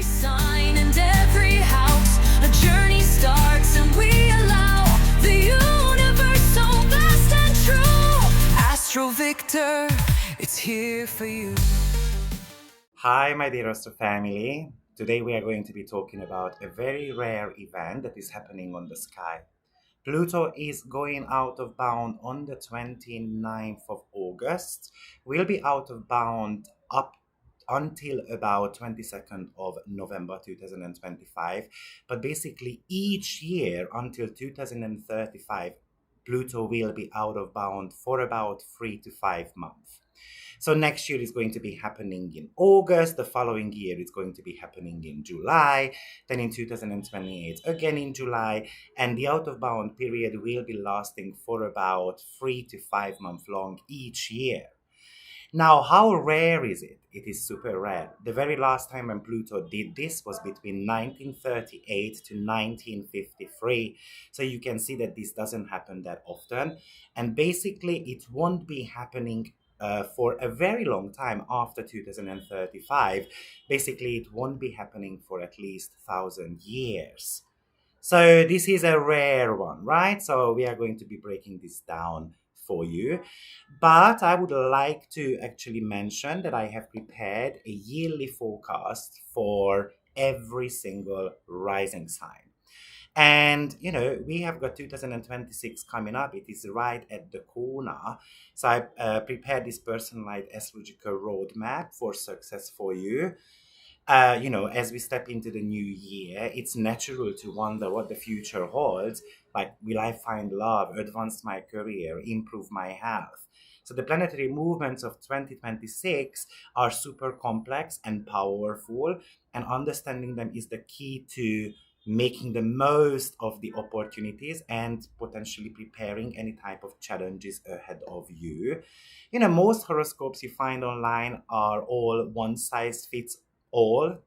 Every sign and every house, a journey starts and we allow the universe so vast and true. AstroViktor, it's here for you. Hi, my dear Astro family. Today we are going to be talking about a very rare event that is happening on the sky. Pluto is going out of bound on the 29th of August. We'll be out of bound up until about 22nd of November 2025. But basically each year until 2035, Pluto will be out of bound for about 3 to 5 months. So next year is going to be happening in August. The following year is going to be happening in July. Then in 2028, again in July. And the out of bound period will be lasting for about 3 to 5 months long each year. Now, how rare is it? It is super rare. The very last time when Pluto did this was between 1938 to 1953. So you can see that this doesn't happen that often. And basically, it won't be happening for a very long time after 2035. Basically, it won't be happening for at least 1,000 years. So this is a rare one, right? So we are going to be breaking this down for you. But I would like to actually mention that I have prepared a yearly forecast for every single rising sign. And, we have got 2026 coming up. It is right at the corner. So I prepared this personalized astrological roadmap for success for you. As we step into the new year, it's natural to wonder what the future holds. Like, will I find love, advance my career, improve my health? So the planetary movements of 2026 are super complex and powerful, and understanding them is the key to making the most of the opportunities and potentially preparing any type of challenges ahead of you. Most horoscopes you find online are all one size fits all.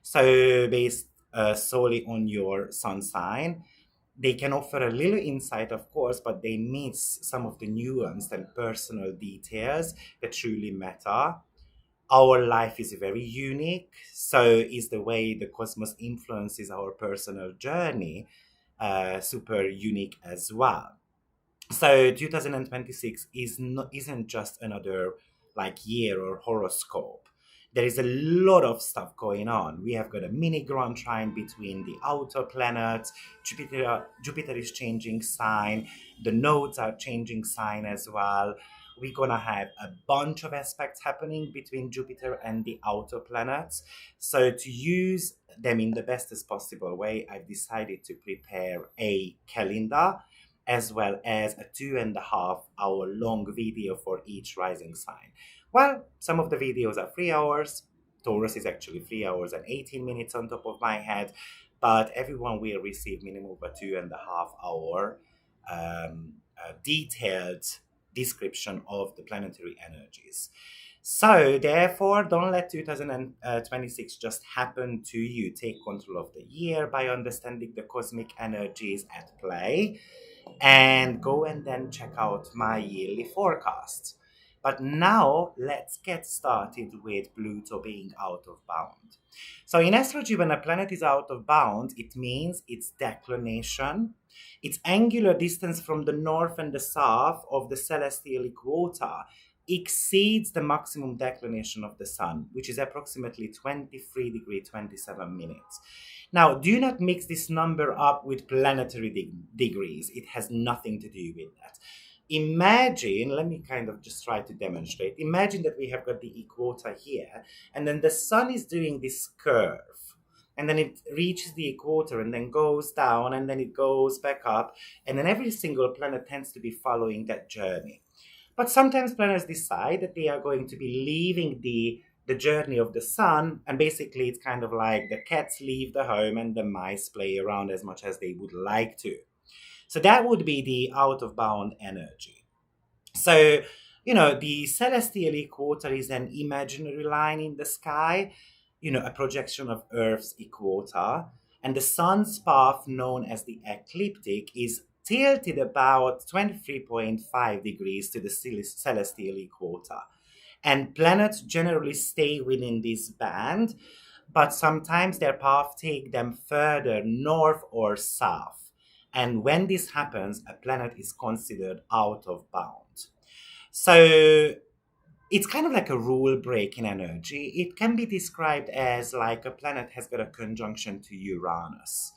So based solely on your sun sign. They can offer a little insight, of course, but they miss some of the nuanced and personal details that truly matter. Our life is very unique, so is the way the cosmos influences our personal journey super unique as well. So 2026 isn't just another year or horoscope. There is a lot of stuff going on. We have got a mini grand trine between the outer planets. Jupiter is changing sign. The nodes are changing sign as well. We're gonna have a bunch of aspects happening between Jupiter and the outer planets. So to use them in the bestest possible way, I've decided to prepare a calendar as well as a 2.5 hour long video for each rising sign. Well, some of the videos are 3 hours. Taurus is actually 3 hours and 18 minutes on top of my head, but everyone will receive minimum of a 2.5 hour detailed description of the planetary energies. So therefore, don't let 2026 just happen to you. Take control of the year by understanding the cosmic energies at play, and go and then check out my yearly forecast. But now let's get started with Pluto being out of bound. So in astrology, when a planet is out of bound, it means its declination, its angular distance from the north and the south of the celestial equator exceeds the maximum declination of the sun, which is approximately 23 degrees 27 minutes. Now, do not mix this number up with planetary degrees. It has nothing to do with that. Imagine, let me kind of just try to demonstrate. Imagine that we have got the equator here, and then the sun is doing this curve. And then it reaches the equator and then goes down and then it goes back up. And then every single planet tends to be following that journey. But sometimes planets decide that they are going to be leaving the journey of the sun, and basically it's kind of like the cats leave the home and the mice play around as much as they would like to. So that would be the out of bound energy. So, the celestial equator is an imaginary line in the sky, a projection of Earth's equator, and the sun's path, known as the ecliptic, is tilted about 23.5 degrees to the celestial equator. And planets generally stay within this band, but sometimes their path take them further north or south. And when this happens, a planet is considered out of bound. So it's kind of like a rule break in energy. It can be described as like a planet has got a conjunction to Uranus.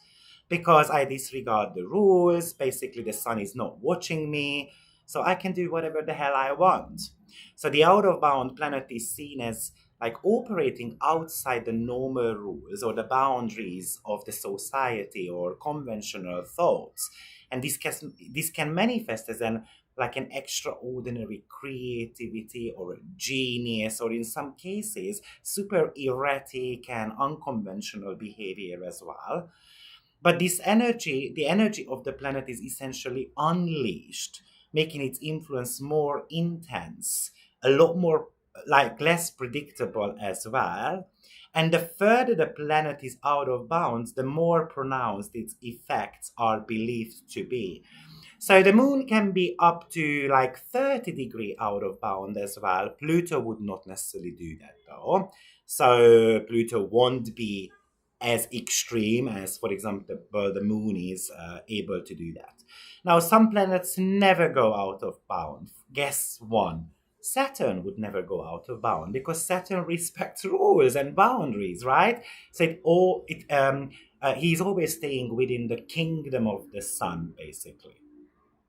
Because I disregard the rules, basically the sun is not watching me, so I can do whatever the hell I want. So the out of bound planet is seen as like operating outside the normal rules or the boundaries of the society or conventional thoughts. And this can manifest as an extraordinary creativity or a genius, or in some cases super erratic and unconventional behavior as well. But this energy, the energy of the planet, is essentially unleashed, making its influence more intense, a lot more like less predictable as well. And the further the planet is out of bounds, the more pronounced its effects are believed to be. So the moon can be up to like 30-degree out of bound as well. Pluto would not necessarily do that though. So Pluto won't be as extreme as, for example, the moon is able to do that. Now, some planets never go out of bound. Guess one. Saturn would never go out of bound because Saturn respects rules and boundaries, right? So he's always staying within the kingdom of the sun, basically.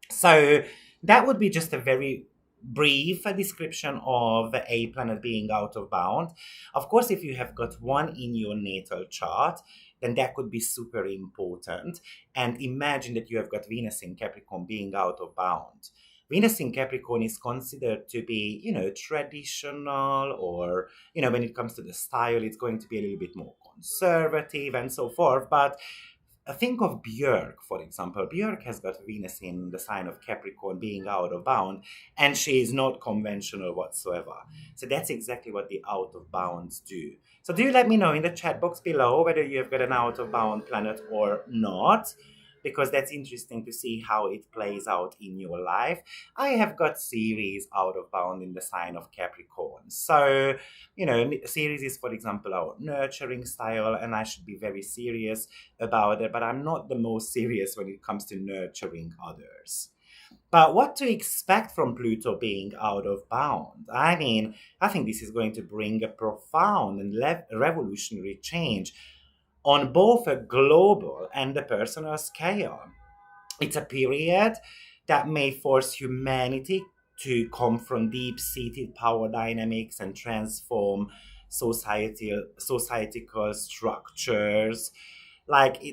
So that would be just a very brief description of a planet being out of bound. Of course, if you have got one in your natal chart, then that could be super important. And imagine that you have got Venus in Capricorn being out of bound. Venus in Capricorn is considered to be, traditional, or, when it comes to the style, it's going to be a little bit more conservative and so forth. But think of Björk, for example. Björk has got Venus in the sign of Capricorn being out of bound, and she is not conventional whatsoever. So that's exactly what the out of bounds do. So do let me know in the chat box below whether you have got an out of bound planet or not, because that's interesting to see how it plays out in your life. I have got Ceres out of bound in the sign of Capricorn. So, Ceres is, for example, our nurturing style, and I should be very serious about it, but I'm not the most serious when it comes to nurturing others. But what to expect from Pluto being out of bound? I mean, I think this is going to bring a profound and revolutionary change on both a global and a personal scale. It's a period that may force humanity to confront deep-seated power dynamics and transform societal structures.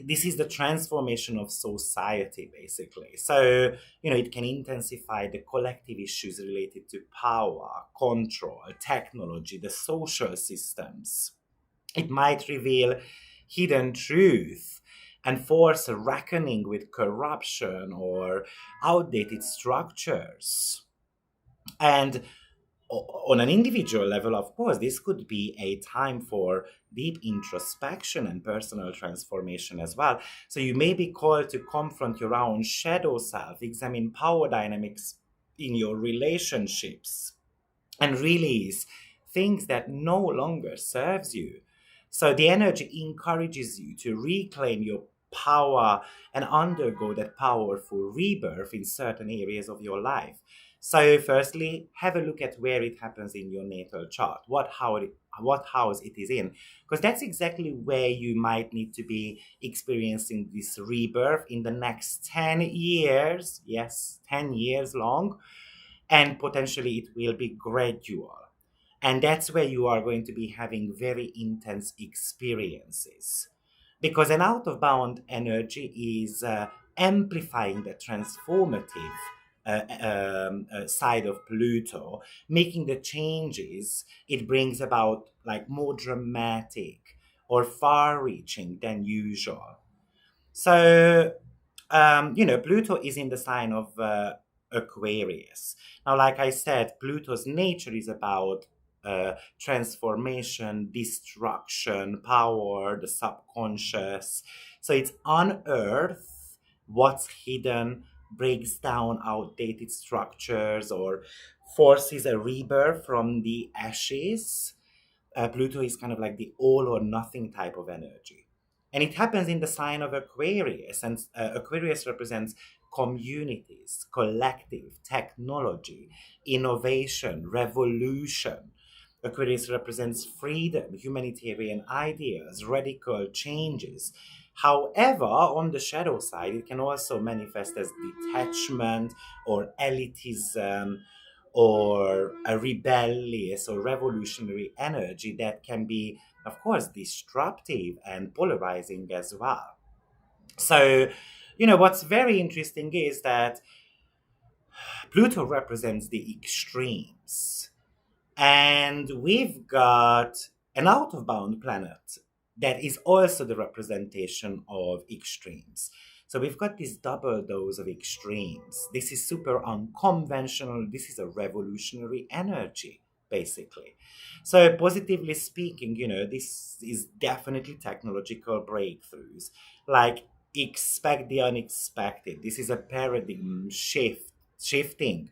This is the transformation of society, basically. So, it can intensify the collective issues related to power, control, technology, the social systems. It might reveal hidden truth and force a reckoning with corruption or outdated structures. And on an individual level, of course, this could be a time for deep introspection and personal transformation as well. So you may be called to confront your own shadow self, examine power dynamics in your relationships, and release things that no longer serves you. So the energy encourages you to reclaim your power and undergo that powerful rebirth in certain areas of your life. So firstly, have a look at where it happens in your natal chart, what house it is in, because that's exactly where you might need to be experiencing this rebirth in the next 10 years. Yes, 10 years long, and potentially it will be gradual. And that's where you are going to be having very intense experiences. Because an out of bound energy is amplifying the transformative side of Pluto, making the changes it brings about like more dramatic or far reaching than usual. So, Pluto is in the sign of Aquarius. Now, like I said, Pluto's nature is about transformation, destruction, power, the subconscious. So it's unearth what's hidden, breaks down outdated structures, or forces a rebirth from the ashes. Pluto is kind of like the all or nothing type of energy. And it happens in the sign of Aquarius. And Aquarius represents communities, collective, technology, innovation, revolution. Aquarius represents freedom, humanitarian ideas, radical changes. However, on the shadow side, it can also manifest as detachment or elitism or a rebellious or revolutionary energy that can be, of course, disruptive and polarizing as well. So, what's very interesting is that Pluto represents the extremes. And we've got an out of bound planet that is also the representation of extremes. So we've got this double dose of extremes. This is super unconventional. This is a revolutionary energy, basically. So, positively speaking, this is definitely technological breakthroughs. Like, expect the unexpected. This is a paradigm shifting,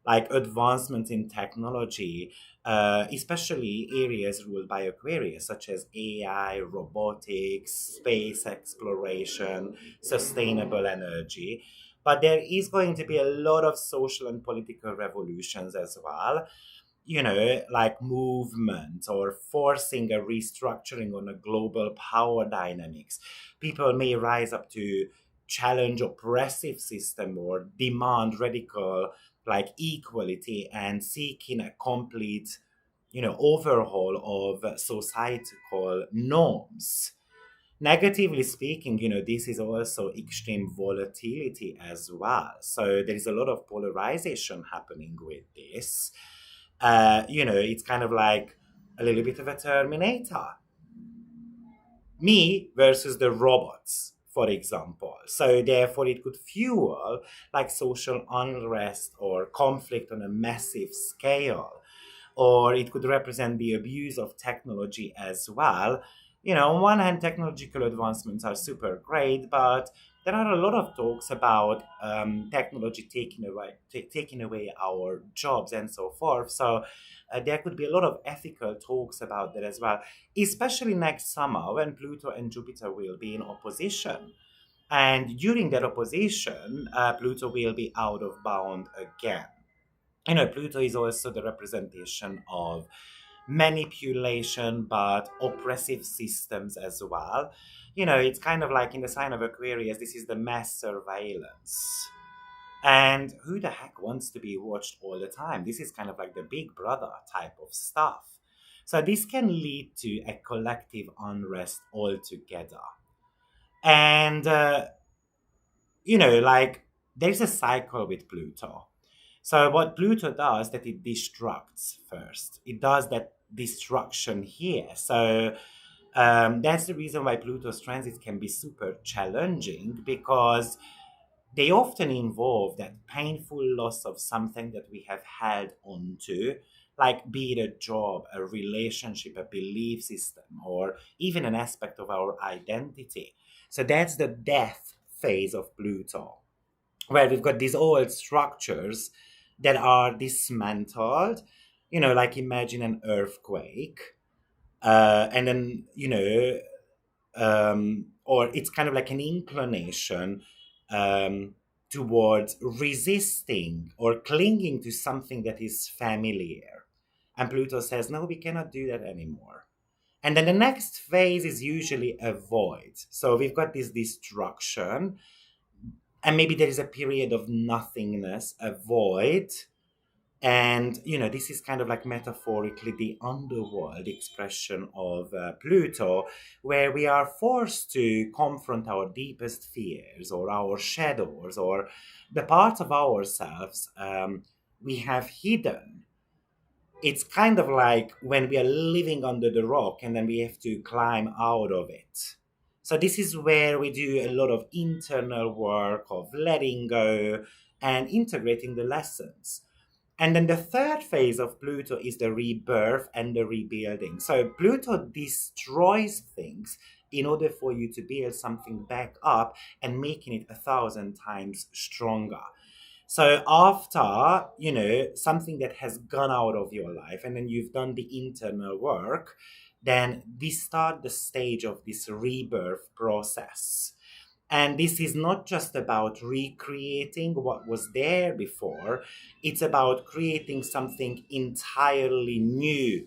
like advancements in technology, especially areas ruled by Aquarius, such as AI, robotics, space exploration, sustainable energy. But there is going to be a lot of social and political revolutions as well, like movement or forcing a restructuring on a global power dynamics. People may rise up to challenge oppressive system or demand radical like equality and seeking a complete overhaul of societal norms. Negatively speaking, this is also extreme volatility as well. So there is a lot of polarization happening with this. It's kind of like a little bit of a Terminator. Me versus the robots, for example. So therefore it could fuel like social unrest or conflict on a massive scale, or it could represent the abuse of technology as well. On one hand, technological advancements are super great, but there are a lot of talks about technology taking away our jobs and so forth. So there could be a lot of ethical talks about that as well, especially next summer when Pluto and Jupiter will be in opposition. And during that opposition, Pluto will be out of bound again. Pluto is also the representation of manipulation, but oppressive systems as well. It's kind of like in the sign of Aquarius, this is the mass surveillance. And who the heck wants to be watched all the time? This is kind of like the big brother type of stuff. So this can lead to a collective unrest altogether. And, like there's a cycle with Pluto. So what Pluto does that it destructs first. It does that destruction here. So that's the reason why Pluto's transits can be super challenging, because they often involve that painful loss of something that we have held onto, like be it a job, a relationship, a belief system, or even an aspect of our identity. So that's the death phase of Pluto, where we've got these old structures that are dismantled, like imagine an earthquake, and then, or it's kind of like an inclination towards resisting or clinging to something that is familiar. And Pluto says, no, we cannot do that anymore. And then the next phase is usually a void. So we've got this destruction, and maybe there is a period of nothingness, a void. And, this is kind of like metaphorically the underworld expression of Pluto, where we are forced to confront our deepest fears or our shadows or the parts of ourselves we have hidden. It's kind of like when we are living under the rock and then we have to climb out of it. So this is where we do a lot of internal work of letting go and integrating the lessons. And then the third phase of Pluto is the rebirth and the rebuilding. So Pluto destroys things in order for you to build something back up and making it 1,000 times stronger. So after, something that has gone out of your life and then you've done the internal work, then this start the stage of this rebirth process. And this is not just about recreating what was there before, it's about creating something entirely new,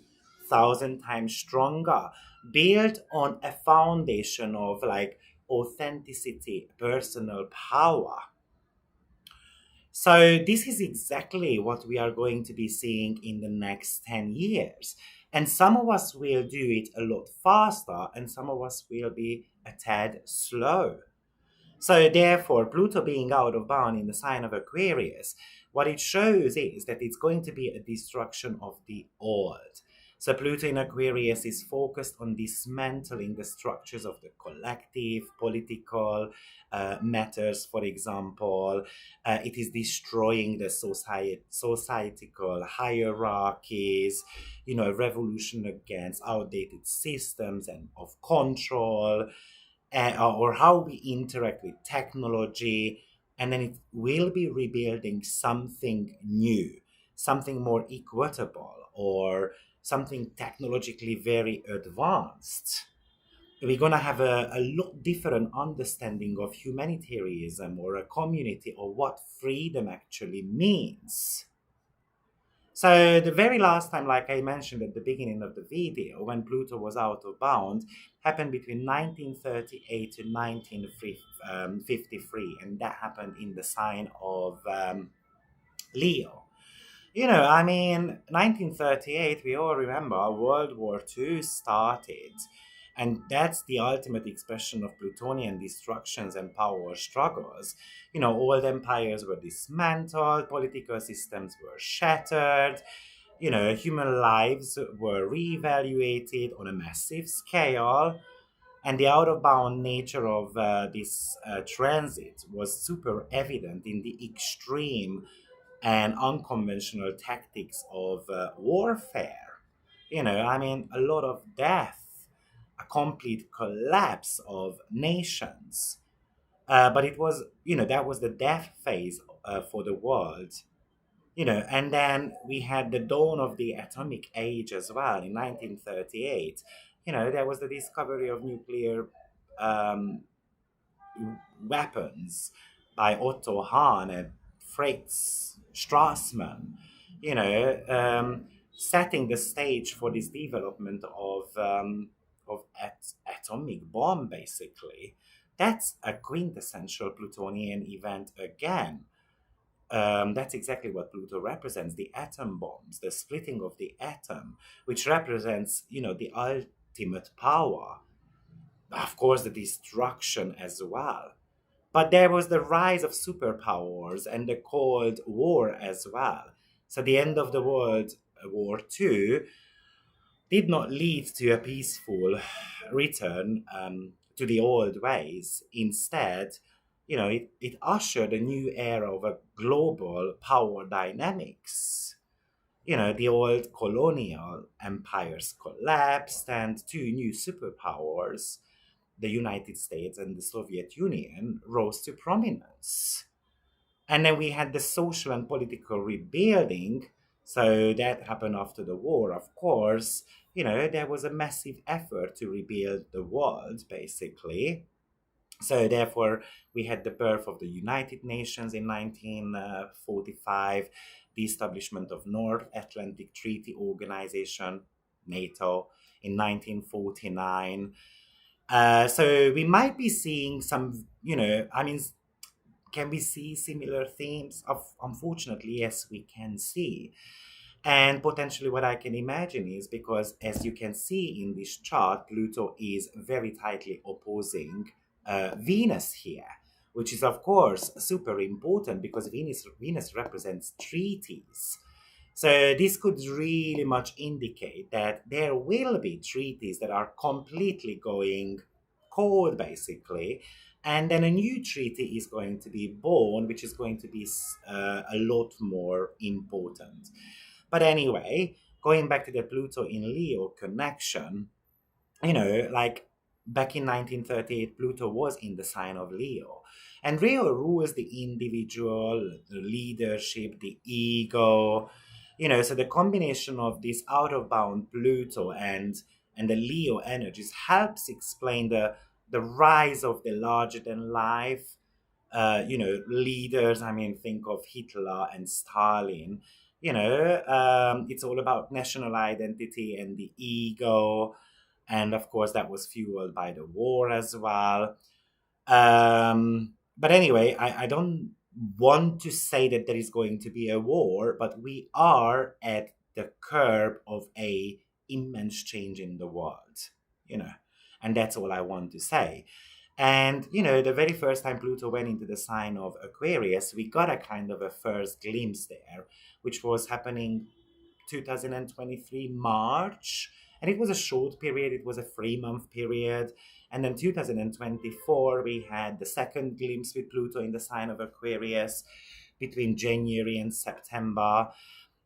thousand times stronger, built on a foundation of like authenticity, personal power. So, this is exactly what we are going to be seeing in the next 10 years. And some of us will do it a lot faster, and some of us will be a tad slow. So, therefore, Pluto being out of bound in the sign of Aquarius, what it shows is that it's going to be a destruction of the old. So, Pluto in Aquarius is focused on dismantling the structures of the collective, political matters, for example. It is destroying the societal hierarchies, revolution against outdated systems and of control, or how we interact with technology, and then it will be rebuilding something new, something more equitable, or something technologically very advanced. We're going to have a lot different understanding of humanitarianism or a community or what freedom actually means. So the very last time, like I mentioned at the beginning of the video, when Pluto was out of bound, happened between 1938 to 1953, and that happened in the sign of Leo. 1938, we all remember World War II started. And that's the ultimate expression of Plutonian destructions and power struggles. Old empires were dismantled, political systems were shattered, human lives were reevaluated on a massive scale. And the out of bound nature of this transit was super evident in the extreme and unconventional tactics of warfare. A lot of death, a complete collapse of nations. But it was, that was the death phase for the world. And then we had the dawn of the atomic age as well in 1938. There was the discovery of nuclear um, weapons by Otto Hahn and Fritz Strassmann, setting the stage for this development of atomic bomb, basically. That's a quintessential Plutonian event again. That's exactly what Pluto represents, the atom bombs, the splitting of the atom, which represents, the ultimate power. Of course, the destruction as well. But there was the rise of superpowers and the Cold War as well. So the end of the World War II did not lead to a peaceful return to the old ways. Instead, it ushered a new era of a global power dynamics. The old colonial empires collapsed and two new superpowers, the United States and the Soviet Union, rose to prominence. And then we had the social and political rebuilding. So that happened after the war, of course. There was a massive effort to rebuild the world, basically. So therefore, we had the birth of the United Nations in 1945, the establishment of North Atlantic Treaty Organization, NATO, in 1949. So we might be seeing some, can we see similar themes? Unfortunately, yes, we can see. And potentially what I can imagine is because, as you can see in this chart, Pluto is very tightly opposing Venus here, which is, of course, super important because Venus represents treaties. So this could really much indicate that there will be treaties that are completely going cold, basically, and then a new treaty is going to be born, which is going to be a lot more important. But anyway, going back to the Pluto in Leo connection, like back in 1938, Pluto was in the sign of Leo. And Leo rules the individual, the leadership, the ego. So the combination of this out of bound Pluto and the Leo energies helps explain the rise of the larger than life leaders. I mean, think of Hitler and Stalin. It's all about national identity and the ego. And of course, that was fueled by the war as well. But anyway, I don't want to say that there is going to be a war, but we are at the curb of a immense change in the world, you know, and that's all I want to say. And the very first time Pluto went into the sign of Aquarius, we got a kind of a first glimpse there, which was happening 2023 March. And it was a short period, it was a 3-month period. And then 2024, we had the second glimpse with Pluto in the sign of Aquarius between January and September.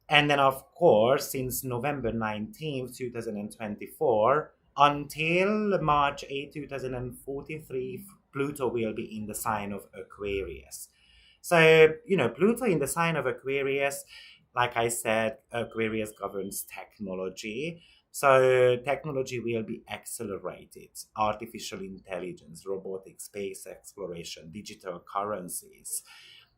And then, of course, since November 19th, 2024, until March 8th, 2043, Pluto will be in the sign of Aquarius. So, Pluto in the sign of Aquarius, like I said, Aquarius governs technology. So, technology will be accelerated. Artificial intelligence, robotics, space exploration, digital currencies.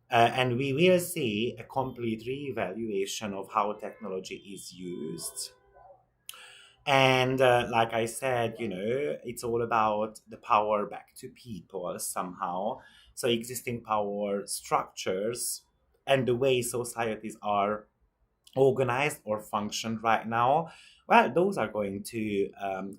And we will see a complete reevaluation of how technology is used. And like I said, it's all about the power back to people somehow. So existing power structures and the way societies are organized or function right now, well, those are going to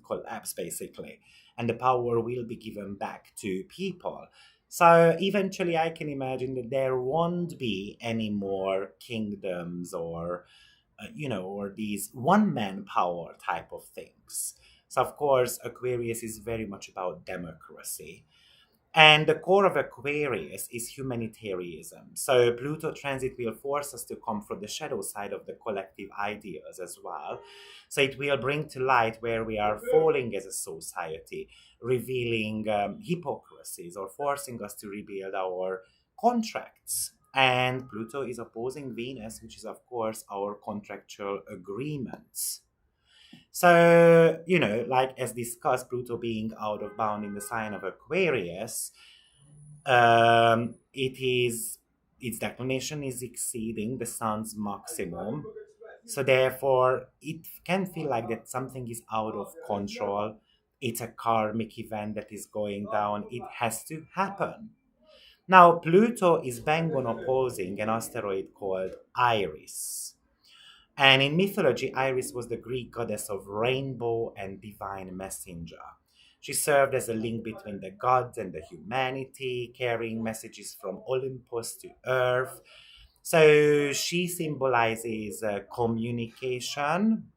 collapse basically, and the power will be given back to people. So eventually, I can imagine that there won't be any more kingdoms or these one man power type of things. So, of course, Aquarius is very much about democracy. And the core of Aquarius is humanitarianism. So Pluto transit will force us to confront the shadow side of the collective ideas as well. So it will bring to light where we are falling as a society, revealing hypocrisies or forcing us to rebuild our contracts. And Pluto is opposing Venus, which is, of course, our contractual agreements. So, like as discussed, Pluto being out of bound in the sign of Aquarius, its declination is exceeding the sun's maximum. So therefore, it can feel like that something is out of control. It's a karmic event that is going down. It has to happen. Now, Pluto is bang on opposing an asteroid called Iris. And in mythology, Iris was the Greek goddess of rainbow and divine messenger. She served as a link between the gods and the humanity, carrying messages from Olympus to Earth. So she symbolizes communication,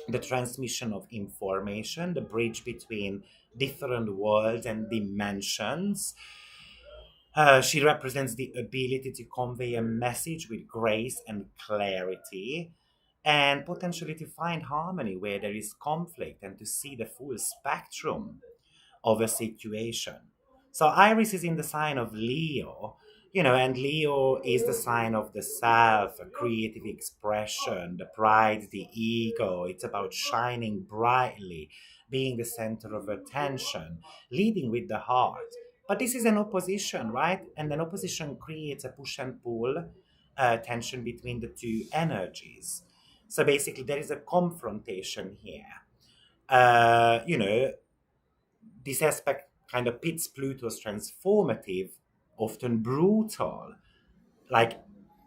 the transmission of information, the bridge between different worlds and dimensions. She represents the ability to convey a message with grace and clarity, and potentially to find harmony where there is conflict and to see the full spectrum of a situation. So Iris is in the sign of Leo, and Leo is the sign of the self, a creative expression, the pride, the ego. It's about shining brightly, being the center of attention, leading with the heart. But this is an opposition, right? And an opposition creates a push and pull tension between the two energies. So basically, there is a confrontation here. Uh, you know, this aspect kind of pits Pluto's transformative, often brutal, like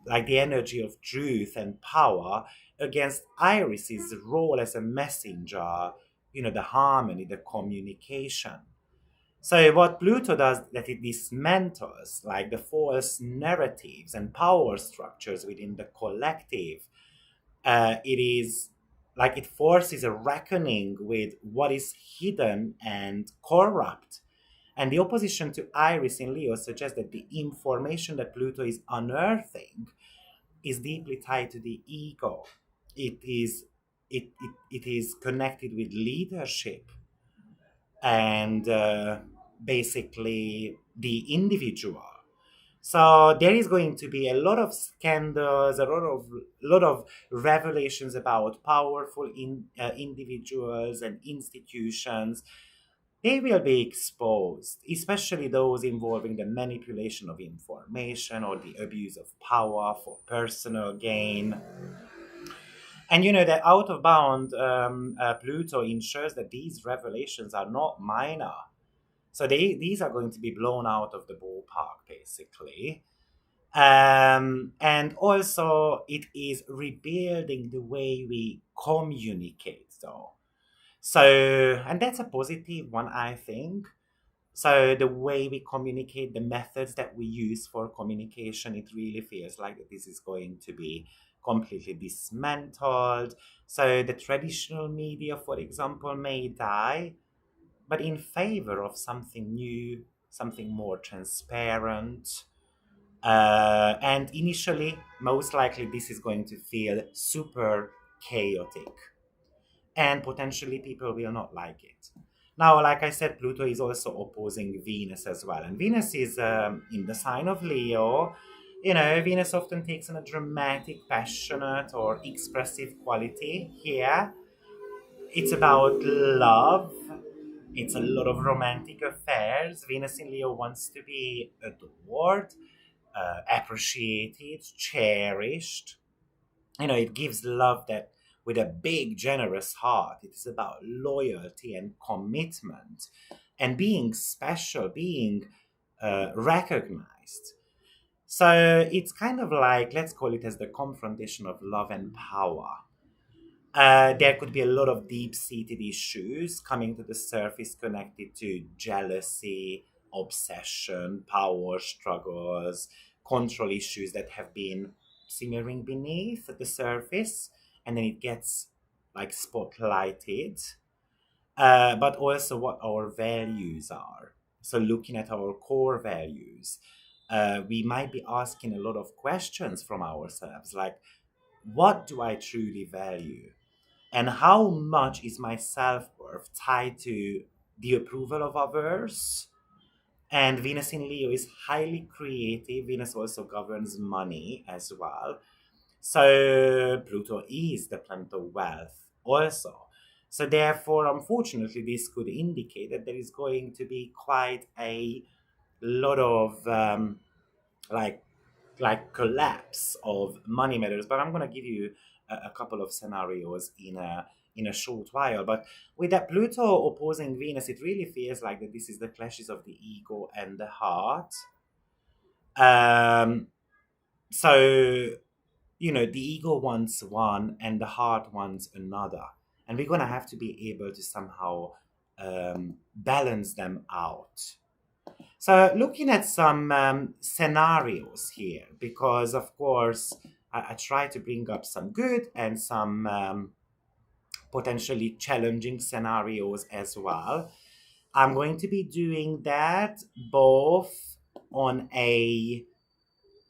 like the energy of truth and power, against Iris's role as a messenger, the harmony, the communication. So what Pluto does that it dismantles like the false narratives and power structures within the collective. It is like it forces a reckoning with what is hidden and corrupt. And the opposition to Iris in Leo suggests that the information that Pluto is unearthing is deeply tied to the ego. It is it is connected with leadership, and basically the individual. So there is going to be a lot of scandals, a lot of revelations about powerful individuals and institutions. They will be exposed, especially those involving the manipulation of information or the abuse of power for personal gain. And you know that out of bound Pluto ensures that these revelations are not minor. So these are going to be blown out of the ballpark, basically. And also, it is rebuilding the way we communicate, though. So, and that's a positive one, I think. So, the way we communicate, the methods that we use for communication, it really feels like that this is going to be completely dismantled. So, the traditional media, for example, may die, but in favor of something new, something more transparent. And initially, most likely, this is going to feel super chaotic, and potentially people will not like it. Now, like I said, Pluto is also opposing Venus as well, and Venus is in the sign of Leo. You know, Venus often takes on a dramatic, passionate, or expressive quality here. It's about love. It's a lot of romantic affairs. Venus in Leo wants to be adored, appreciated, cherished. You know, it gives love that with a big, generous heart. It is about loyalty and commitment and being special, being recognized. So it's kind of like, let's call it as the confrontation of love and power. There could be a lot of deep seated issues coming to the surface connected to jealousy, obsession, power struggles, control issues that have been simmering beneath the surface, and then it gets like spotlighted. But also what our values are. So, looking at our core values, we might be asking a lot of questions from ourselves like, what do I truly value? And how much is my self-worth tied to the approval of others? And Venus in Leo is highly creative. Venus also governs money as well. So Pluto is the planet of wealth also. So therefore, unfortunately, this could indicate that there is going to be quite a lot of like collapse of money matters. But I'm gonna give you a couple of scenarios in a short while. But with that Pluto opposing Venus, it really feels like that this is the clashes of the ego and the heart. Um, so you know, the ego wants one and the heart wants another, and we're gonna have to be able to somehow balance them out. So, looking at some scenarios here, because of course, I try to bring up some good and some potentially challenging scenarios as well. I'm going to be doing that both on a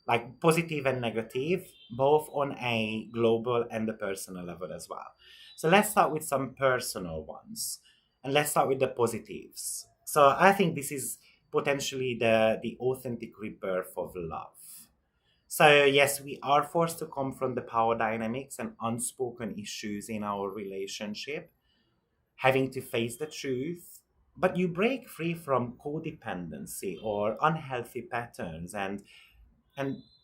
like positive and negative, both on a global and the personal level as well. So let's start with some personal ones, and let's start with the positives. So I think this is potentially the authentic rebirth of love. So yes, we are forced to confront the power dynamics and unspoken issues in our relationship, having to face the truth. But you break free from codependency or unhealthy patterns, and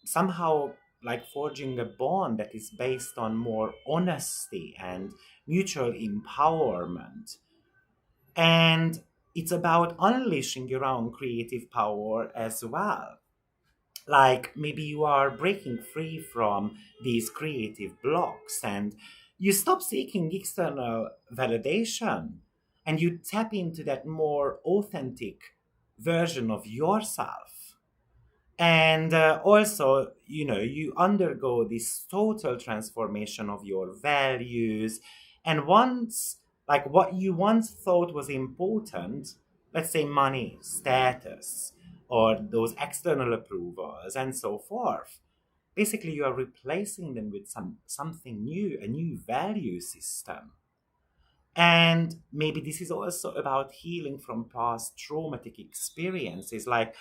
somehow like forging a bond that is based on more honesty and mutual empowerment. And it's about unleashing your own creative power as well. Like maybe you are breaking free from these creative blocks and you stop seeking external validation and you tap into that more authentic version of yourself. And also, you know, you undergo this total transformation of your values. And once, like what you once thought was important, let's say money, status, or those external approvals, and so forth, basically you are replacing them with something new, a new value system. And maybe this is also about healing from past traumatic experiences, like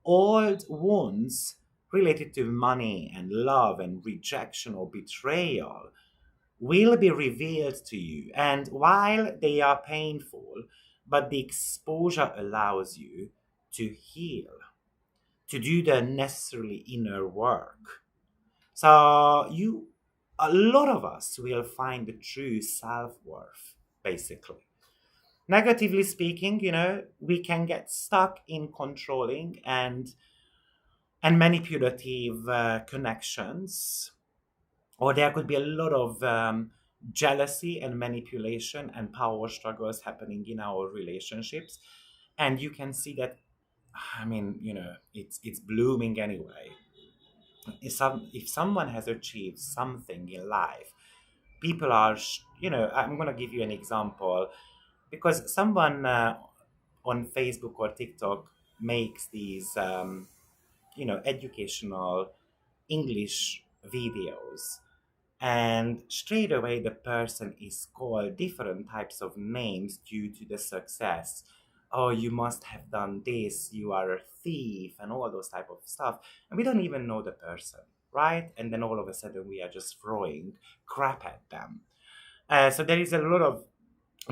old wounds related to money and love and rejection or betrayal will be revealed to you. And while they are painful, but the exposure allows you to heal, to do the necessarily inner work. So a lot of us will find the true self-worth, basically. Negatively speaking, we can get stuck in controlling and manipulative connections, or there could be a lot of jealousy and manipulation and power struggles happening in our relationships. And you can see that, I mean, it's blooming anyway. If someone has achieved something in life, people are, I'm going to give you an example, because someone on Facebook or TikTok makes these, educational English videos. And straight away, the person is called different types of names due to the success. Oh, you must have done this, you are a thief, and all those type of stuff. And we don't even know the person, right? And then all of a sudden, we are just throwing crap at them. So there is a lot of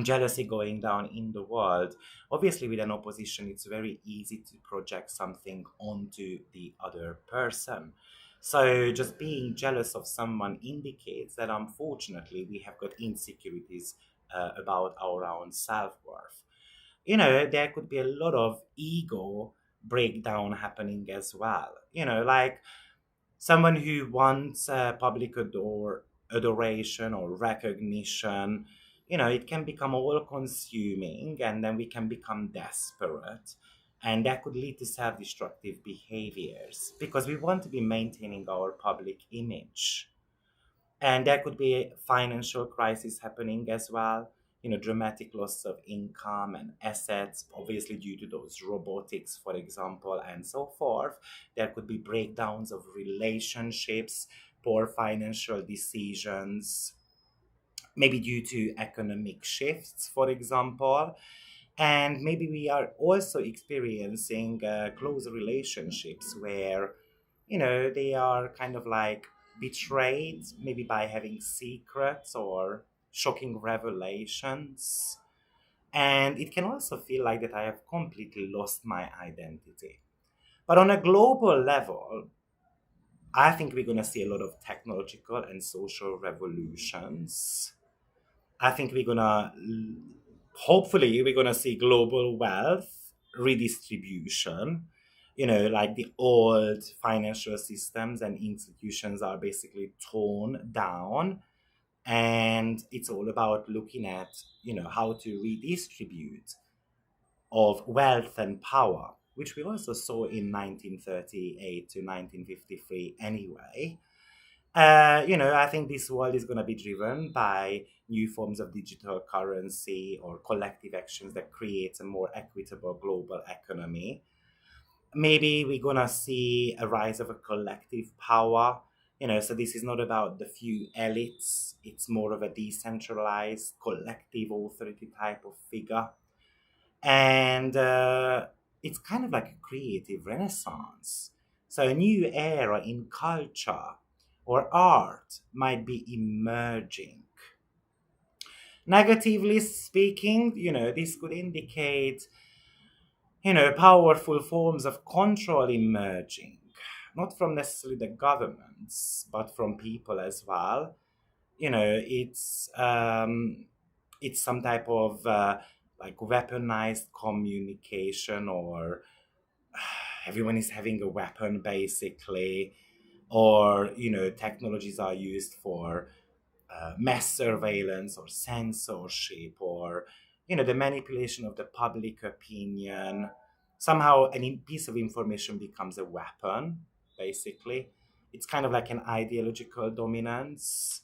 jealousy going down in the world. Obviously, with an opposition, it's very easy to project something onto the other person. So just being jealous of someone indicates that unfortunately we have got insecurities about our own self-worth. There could be a lot of ego breakdown happening as well. Like someone who wants public adoration or recognition, it can become all consuming, and then we can become desperate. And that could lead to self destructive behaviors because we want to be maintaining our public image. And there could be financial crisis happening as well, dramatic loss of income and assets, obviously due to those robotics, for example, and so forth. There could be breakdowns of relationships, poor financial decisions, maybe due to economic shifts, for example. And maybe we are also experiencing close relationships where, they are kind of like betrayed, maybe by having secrets or shocking revelations. And it can also feel like that I have completely lost my identity. But on a global level, I think we're going to see a lot of technological and social revolutions. I think hopefully, we're gonna see global wealth redistribution. Like the old financial systems and institutions are basically torn down, and it's all about looking at, how to redistribute of wealth and power, which we also saw in 1938 to 1953 anyway. I think this world is going to be driven by new forms of digital currency or collective actions that create a more equitable global economy. Maybe we're going to see a rise of a collective power. So this is not about the few elites, it's more of a decentralized collective authority type of figure. And it's kind of like a creative renaissance. So a new era in culture or art might be emerging. Negatively speaking, this could indicate, powerful forms of control emerging, not from necessarily the governments, but from people as well. It's some type of like weaponized communication, or everyone is having a weapon basically, or technologies are used for mass surveillance or censorship, or the manipulation of the public opinion. Somehow piece of information becomes a weapon, basically. It's kind of like an ideological dominance.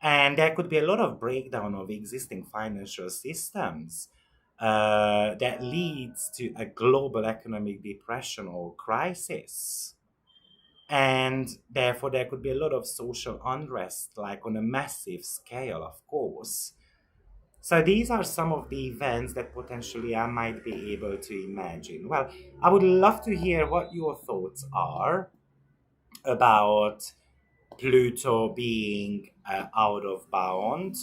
And there could be a lot of breakdown of existing financial systems that leads to a global economic depression or crisis. And therefore, there could be a lot of social unrest, like on a massive scale, of course. So these are some of the events that potentially I might be able to imagine. Well, I would love to hear what your thoughts are about Pluto being out of bound.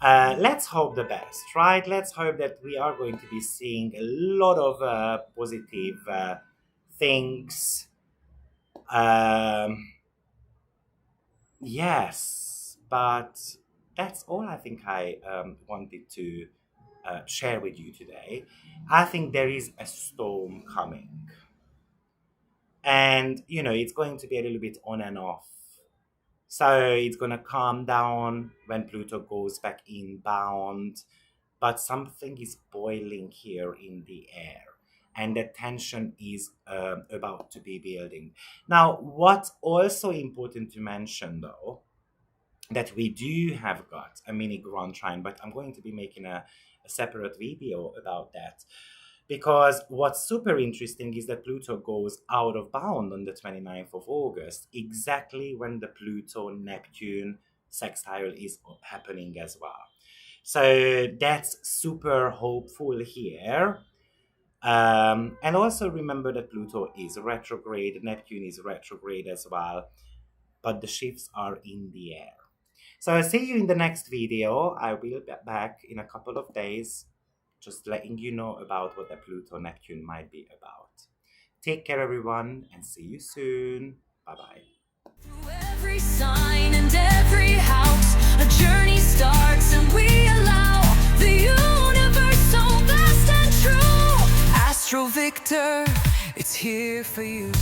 Let's hope the best, right? Let's hope that we are going to be seeing a lot of positive things. Um, yes, but that's all I think I wanted to share with you today. I think there is a storm coming, and it's going to be a little bit on and off. So it's gonna calm down when Pluto goes back inbound, but something is boiling here in the air, and the tension is about to be building. Now, what's also important to mention, though, that we do have got a mini grand trine, but I'm going to be making a separate video about that. Because what's super interesting is that Pluto goes out of bound on the 29th of August, exactly when the Pluto-Neptune sextile is happening as well. So that's super hopeful here. And also remember that Pluto is retrograde, Neptune is retrograde as well, but the shifts are in the air. So I'll see you in the next video. I will be back in a couple of days, just letting you know about what the Pluto Neptune might be about. Take care, everyone, and see you soon. Bye-bye. Through every sign and every house, a journey starts, and we allow the universe so vast and true. Astro Victor, it's here for you.